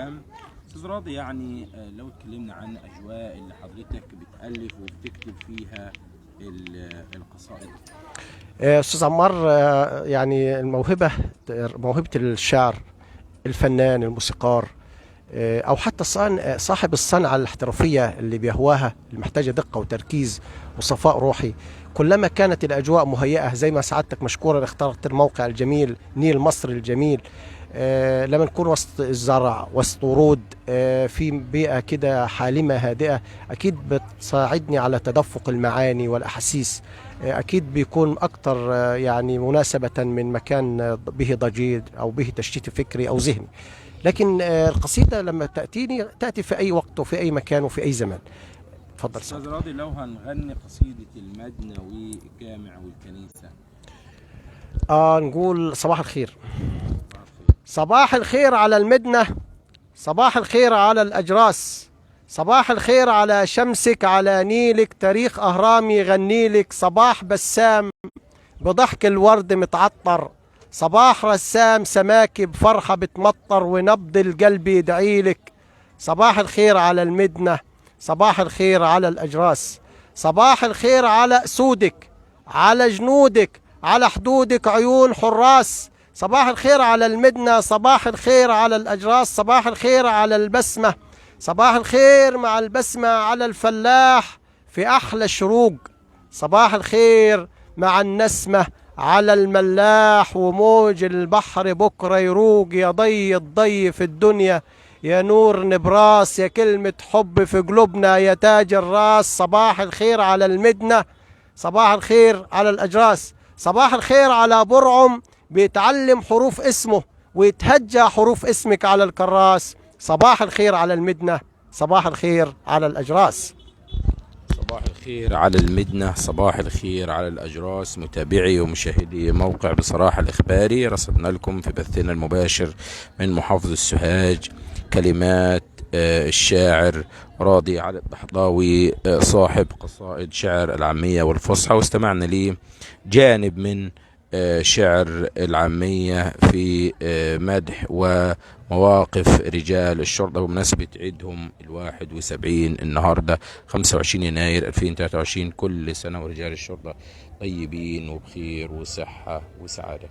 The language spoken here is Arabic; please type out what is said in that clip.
العام. استاذ راضي، يعني لو اتكلمنا عن اجواء اللي حضرتك بتالف وبتكتب فيها القصائد. استاذ عمار، يعني موهبة الشعر، الفنان الموسيقار، او حتى صاحب الصنعة الاحترافية اللي بيهواها، اللي محتاجة دقة وتركيز وصفاء روحي. كلما كانت الاجواء مهيئة زي ما سعادتك مشكورا اخترت الموقع الجميل نيل مصر الجميل، لما نكون وسط الزرع وسط ورود، في بيئة كده حالمة هادئة، أكيد بتساعدني على تدفق المعاني والأحاسيس. أكيد بيكون أكتر يعني مناسبة من مكان به ضجيج أو به تشتيت فكري أو ذهني. لكن القصيدة لما تأتي في أي وقت وفي أي مكان وفي أي زمان. اتفضل استاذ راضي، لو هنغني قصيدة المدنة والجامع والكنيسة. نقول صباح الخير. صباح الخير على المدنة، صباح الخير على الأجراس، صباح الخير على شمسك، على نيلك، تاريخ أهرامي يغنيلك، صباح بسام بضحك الورد متعطر، صباح رسام سماكي بفرحة بتمطر ونبض القلب يدعيلك. صباح الخير على المدنة، صباح الخير على الأجراس، صباح الخير على أسودك، على جنودك، على حدودك عيون حراس. صباح الخير على المدنة، صباح الخير على الأجراس، صباح الخير على البسمة، صباح الخير مع البسمة على الفلاح في أحلى الشروق، صباح الخير مع النسمة على الملاح وموج البحر بكرة يروق. يا ضي الضي في الدنيا، يا نور نبراس، يا كلمة حب في قلوبنا، يا تاج الراس. صباح الخير على المدنة، صباح الخير على الأجراس، صباح الخير على برعم بيتعلم حروف اسمه ويتهجى حروف اسمك على الكراس. صباح الخير على المدنة، صباح الخير على الأجراس. صباح الخير على المدنة، صباح الخير على الأجراس. متابعي ومشاهدي موقع بصراحة الإخباري، رصدنا لكم في بثنا المباشر من محافظة السوهاج كلمات الشاعر راضي علي الضحضاوي، صاحب قصائد شعر العامية والفصحى، واستمعنا لي جانب من شعر العامية في مدح ومواقف رجال الشرطة بمناسبة عيدهم 71 النهاردة 25 يناير 2023. كل سنة ورجال الشرطة طيبين وبخير وصحة وسعادة.